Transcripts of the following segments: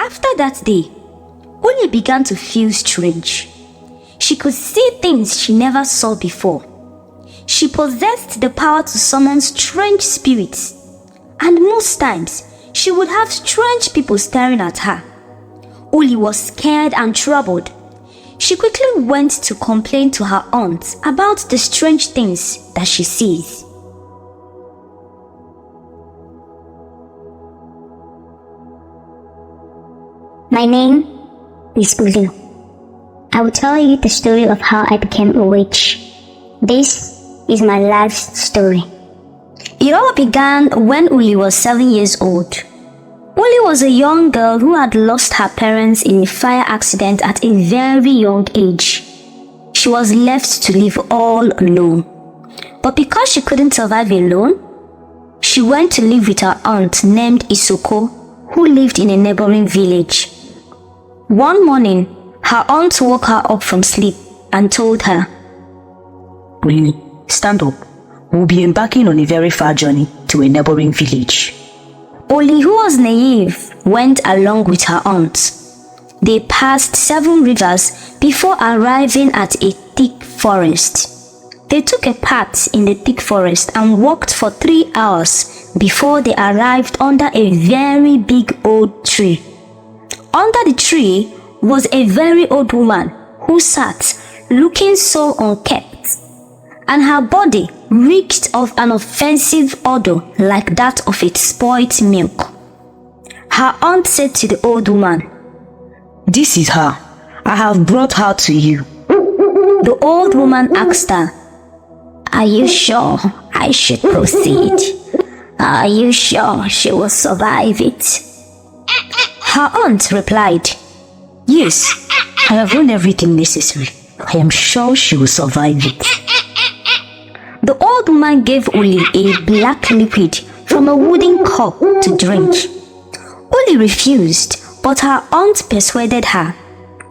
After that day, Uli began to feel strange. She could see things she never saw before. She possessed the power to summon strange spirits, and most times she would have strange people staring at her. Uli was scared and troubled. She quickly went to complain to her aunt about the strange things that she sees. My name is Uli. I will tell you the story of how I became a witch. This is my life's story. It all began when Uli was 7 years old. Uli was a young girl who had lost her parents in a fire accident at a very young age. She was left to live all alone. But because she couldn't survive alone, she went to live with her aunt named Isoko, who lived in a neighboring village. One morning, her aunt woke her up from sleep and told her, "Uli, stand up. We'll be embarking on a very far journey to a neighboring village." Uli, who was naive, went along with her aunt. They passed 7 rivers before arriving at a thick forest. They took a path in the thick forest and walked for 3 hours before they arrived under a very big old tree. Under the tree was a very old woman who sat looking so unkempt, and her body reeked of an offensive odor like that of a spoilt milk. Her aunt said to the old woman, "This is her. I have brought her to you." The old woman asked her, "Are you sure I should proceed? Are you sure she will survive it?" Her aunt replied, "Yes, I have done everything necessary. I am sure she will survive it." The old woman gave Uli a black liquid from a wooden cup to drink. Uli refused, but her aunt persuaded her,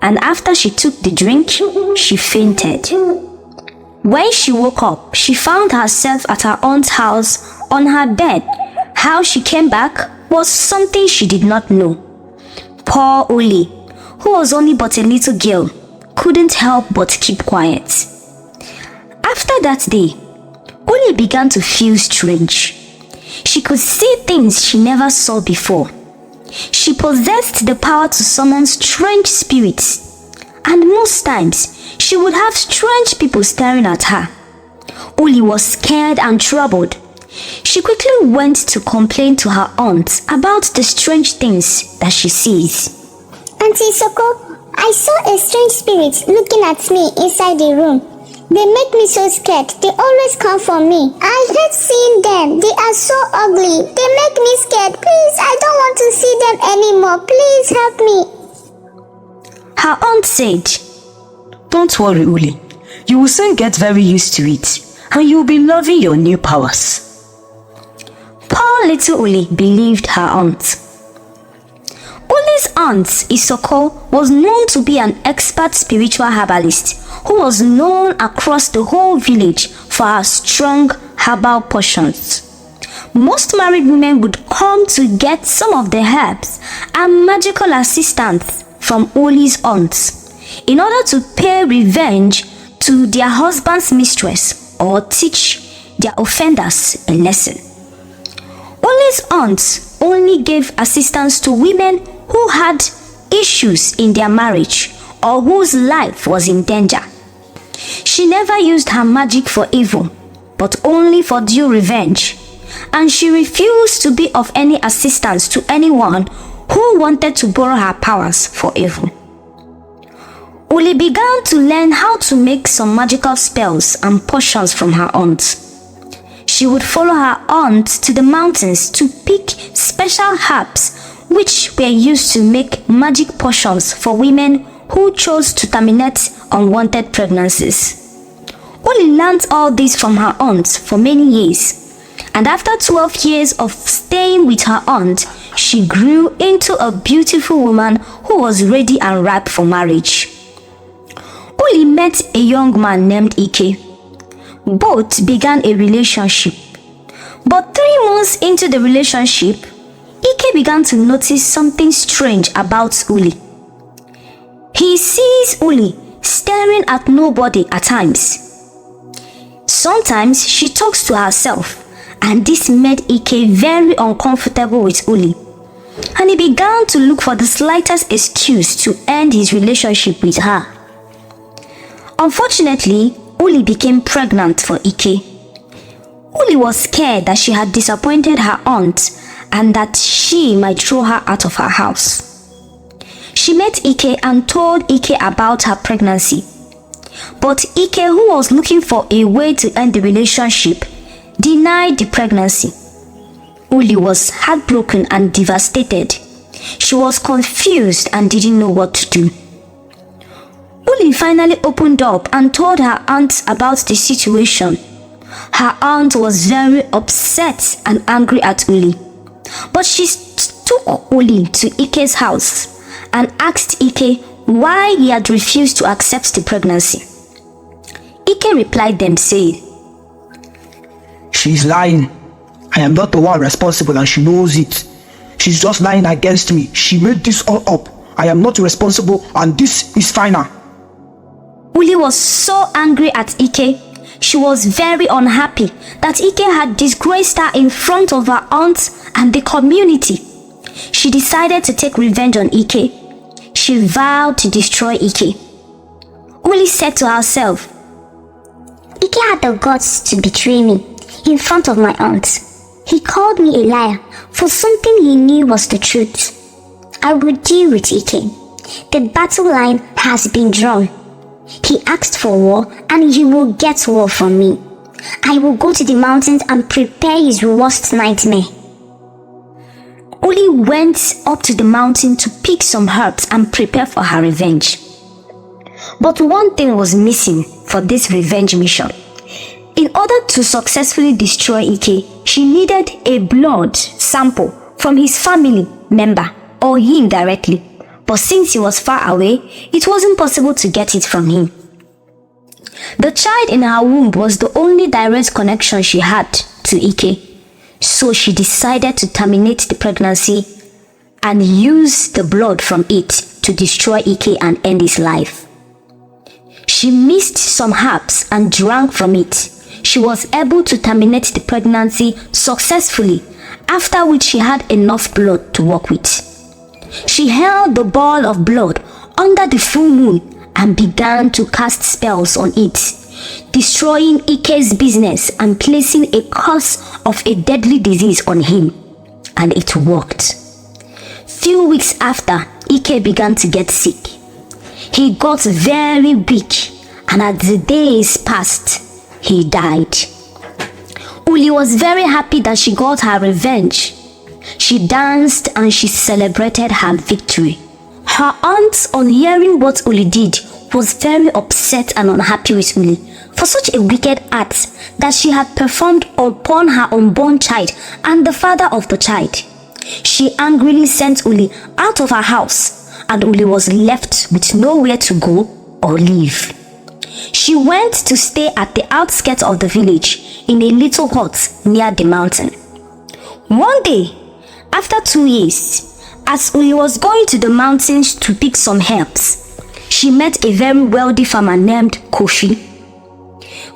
and after she took the drink, she fainted. When she woke up, she found herself at her aunt's house on her bed. How she came back was something she did not know. Poor Uli, who was only but a little girl, couldn't help but keep quiet. After that day, Uli began to feel strange. She could see things she never saw before. She possessed the power to summon strange spirits, and most times she would have strange people staring at her. Uli was scared and troubled. She quickly went to complain to her aunt about the strange things that she sees. Auntie Soko, I saw a strange spirit looking at me inside the room. They make me so scared. They always come for me. I hate seeing them. They are so ugly. They make me scared. Please, I don't want to see them anymore. Please help me. Her aunt said, "Don't worry, Uli. You will soon get very used to it, and you will be loving your new powers." Poor little Uli believed her aunt. Uli's aunt, Isoko, was known to be an expert spiritual herbalist who was known across the whole village for her strong herbal potions. Most married women would come to get some of the herbs and magical assistance from Uli's aunt in order to pay revenge to their husband's mistress or teach their offenders a lesson. Uli's aunt only gave assistance to women who had issues in their marriage or whose life was in danger. She never used her magic for evil, but only for due revenge, and she refused to be of any assistance to anyone who wanted to borrow her powers for evil. Uli began to learn how to make some magical spells and potions from her aunt. She would follow her aunt to the mountains to pick special herbs which were used to make magic potions for women who chose to terminate unwanted pregnancies. Uli learned all this from her aunt for many years, and after 12 years of staying with her aunt, she grew into a beautiful woman who was ready and ripe for marriage. Uli met a young man named Ike. Both began a relationship. But 3 months into the relationship, Ike began to notice something strange about Uli. He sees Uli staring at nobody at times. Sometimes she talks to herself, and this made Ike very uncomfortable with Uli, and he began to look for the slightest excuse to end his relationship with her. Unfortunately, Uli became pregnant for Ike. Uli was scared that she had disappointed her aunt and that she might throw her out of her house. She met Ike and told Ike about her pregnancy. But Ike, who was looking for a way to end the relationship, denied the pregnancy. Uli was heartbroken and devastated. She was confused and didn't know what to do. Uli finally opened up and told her aunt about the situation. Her aunt was very upset and angry at Uli, but she took Uli to Ike's house and asked Ike why he had refused to accept the pregnancy. Ike replied them saying, "She's lying. I am not the one responsible and she knows it. She's just lying against me. She made this all up. I am not responsible and this is final." Uli was so angry at Ike. She was very unhappy that Ike had disgraced her in front of her aunt and the community. She decided to take revenge on Ike. She vowed to destroy Ike. Uli said to herself, Ike had the guts to betray me in front of my aunt. He called me a liar for something he knew was the truth. I will deal with Ike. The battle line has been drawn. He asked for war and he will get war from me. I will go to the mountains and prepare his worst nightmare. Uli went up to the mountain to pick some herbs and prepare for her revenge. But one thing was missing for this revenge mission. In order to successfully destroy Ike, she needed a blood sample from his family member or him directly. But since he was far away, it wasn't possible to get it from him. The child in her womb was the only direct connection she had to Ike, so she decided to terminate the pregnancy and use the blood from it to destroy Ike and end his life. She mixed some herbs and drank from it. She was able to terminate the pregnancy successfully, after which she had enough blood to work with. She held the ball of blood under the full moon and began to cast spells on it, destroying Ike's business and placing a curse of a deadly disease on him. And it worked. Few weeks after, Ike began to get sick. He got very weak, and as the days passed, he died. Uli was very happy that she got her revenge. She danced and she celebrated her victory. Her aunt, on hearing what Uli did, was very upset and unhappy with Uli for such a wicked act that she had performed upon her unborn child and the father of the child. She angrily sent Uli out of her house, and Uli was left with nowhere to go or live. She went to stay at the outskirts of the village in a little hut near the mountain. One day, after 2 years, as Uli was going to the mountains to pick some herbs, she met a very wealthy farmer named Kofi.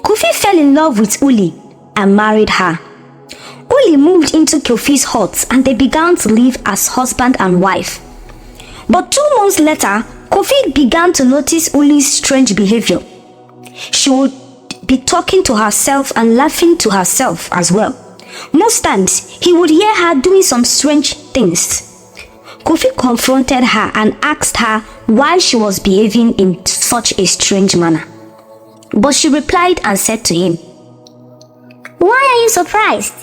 Kofi fell in love with Uli and married her. Uli moved into Kofi's hut and they began to live as husband and wife. But 2 months later, Kofi began to notice Uli's strange behavior. She would be talking to herself and laughing to herself as well. Most times, he would hear her doing some strange things. Kofi confronted her and asked her why she was behaving in such a strange manner. But she replied and said to him, Why are you surprised?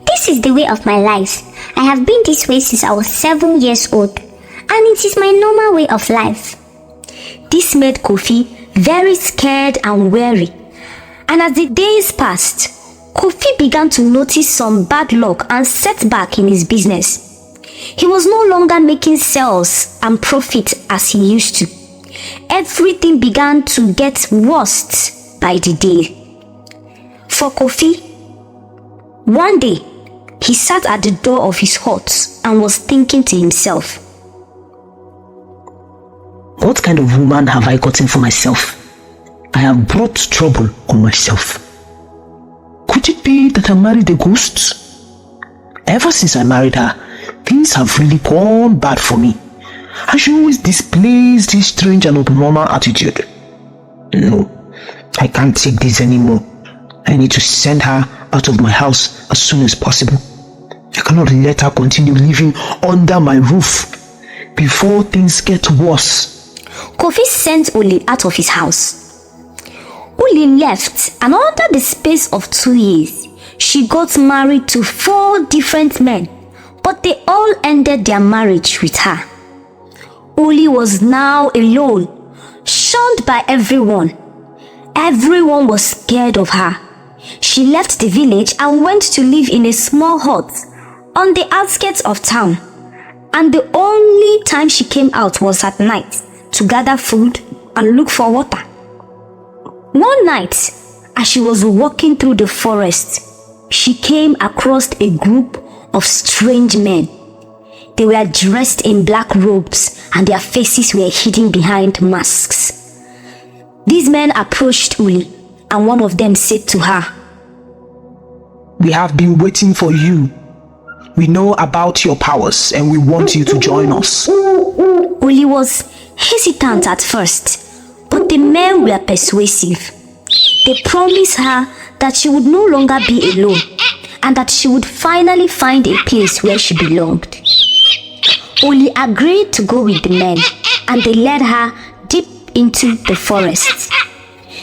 This is the way of my life. I have been this way since I was 7 years old, and it is my normal way of life. This made Kofi very scared and wary. And as the days passed, Kofi began to notice some bad luck and setback in his business. He was no longer making sales and profit as he used to. Everything began to get worse by the day. For Kofi, one day, He sat at the door of his hut and was thinking to himself, What kind of woman have I gotten for myself? I have brought trouble on myself. Could it be that I married a ghost? Ever since I married her, things have really gone bad for me. And she always displays this strange and abnormal attitude. No, I can't take this anymore. I need to send her out of my house as soon as possible. I cannot let her continue living under my roof before things get worse. Kofi sent Uli out of his house. Uli left, and under the space of 2 years, she got married to 4 different men, but they all ended their marriage with her. Uli was now alone, shunned by everyone. Everyone was scared of her. She left the village and went to live in a small hut on the outskirts of town, and the only time she came out was at night to gather food and look for water. One night, as she was walking through the forest, she came across a group of strange men. They were dressed in black robes and their faces were hidden behind masks. These men approached Uli, and one of them said to her, We have been waiting for you. We know about your powers and we want you to join us. Uli was hesitant at first, but the men were persuasive. They promised her that she would no longer be alone and that she would finally find a place where she belonged. Uli agreed to go with the men, and they led her deep into the forest.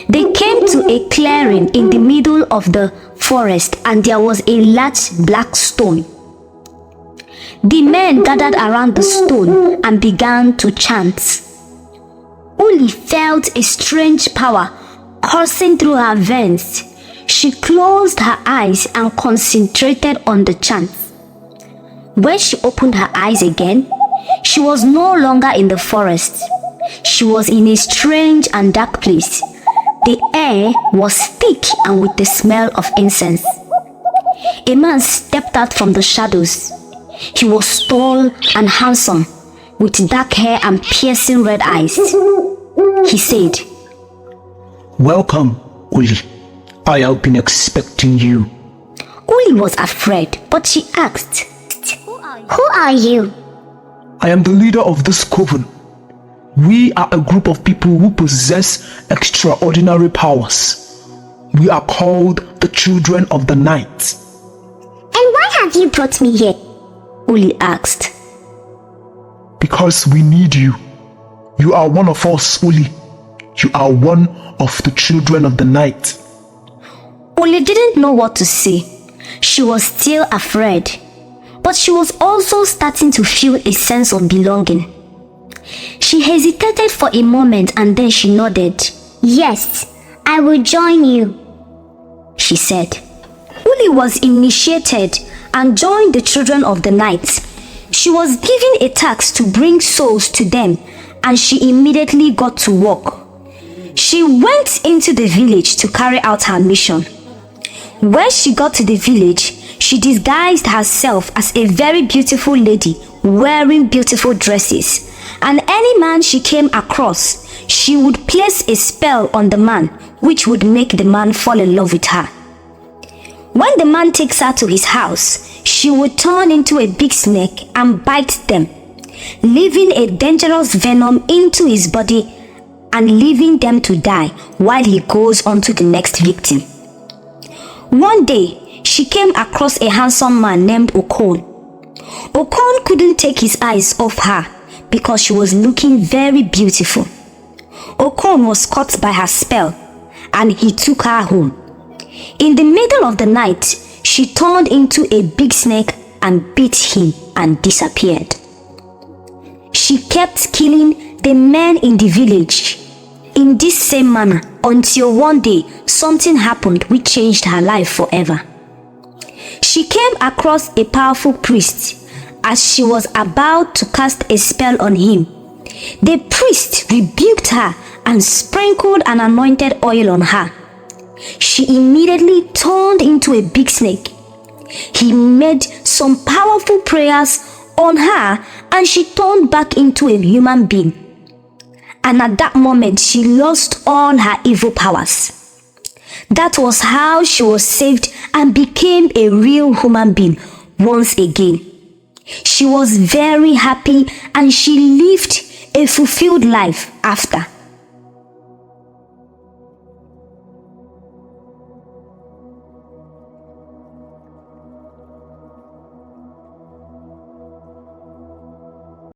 They came to a clearing in the middle of the forest, and there was a large black stone. The men gathered around the stone and began to chant. Uli felt a strange power coursing through her veins. She closed her eyes and concentrated on the chant. When she opened her eyes again, she was no longer in the forest. She was in a strange and dark place. The air was thick and with the smell of incense. A man stepped out from the shadows. He was tall and handsome, with dark hair and piercing red eyes. He said, Welcome, Uli. I have been expecting you. Uli was afraid, but she asked, Who are you? I am the leader of this coven. We are a group of people who possess extraordinary powers. We are called the Children of the Night. And why have you brought me here? Uli asked. Because we need you. You are one of us, Uli. You are one of the Children of the Night. Uli didn't know what to say. She was still afraid, but she was also starting to feel a sense of belonging. She hesitated for a moment and then she nodded. Yes, I will join you, she said. Uli was initiated and joined the Children of the Night. She was given a task to bring souls to them, and she immediately got to work. She went into the village to carry out her mission. When she got to the village, she disguised herself as a very beautiful lady wearing beautiful dresses, and any man she came across, she would place a spell on the man which would make the man fall in love with her. When the man takes her to his house, she would turn into a big snake and bite them, leaving a dangerous venom into his body and leaving them to die while he goes on to the next victim. One day, she came across a handsome man named Okon. Okon couldn't take his eyes off her because she was looking very beautiful. Okon was caught by her spell and he took her home. In the middle of the night, she turned into a big snake and bit him and disappeared. She kept killing the men in the village in this same manner until one day something happened which changed her life forever. She came across a powerful priest. As she was about to cast a spell on him, the priest rebuked her and sprinkled an anointed oil on her. She immediately turned into a big snake. He made some powerful prayers on her and she turned back into a human being. And at that moment, she lost all her evil powers. That was how she was saved and became a real human being once again. She was very happy and she lived a fulfilled life after.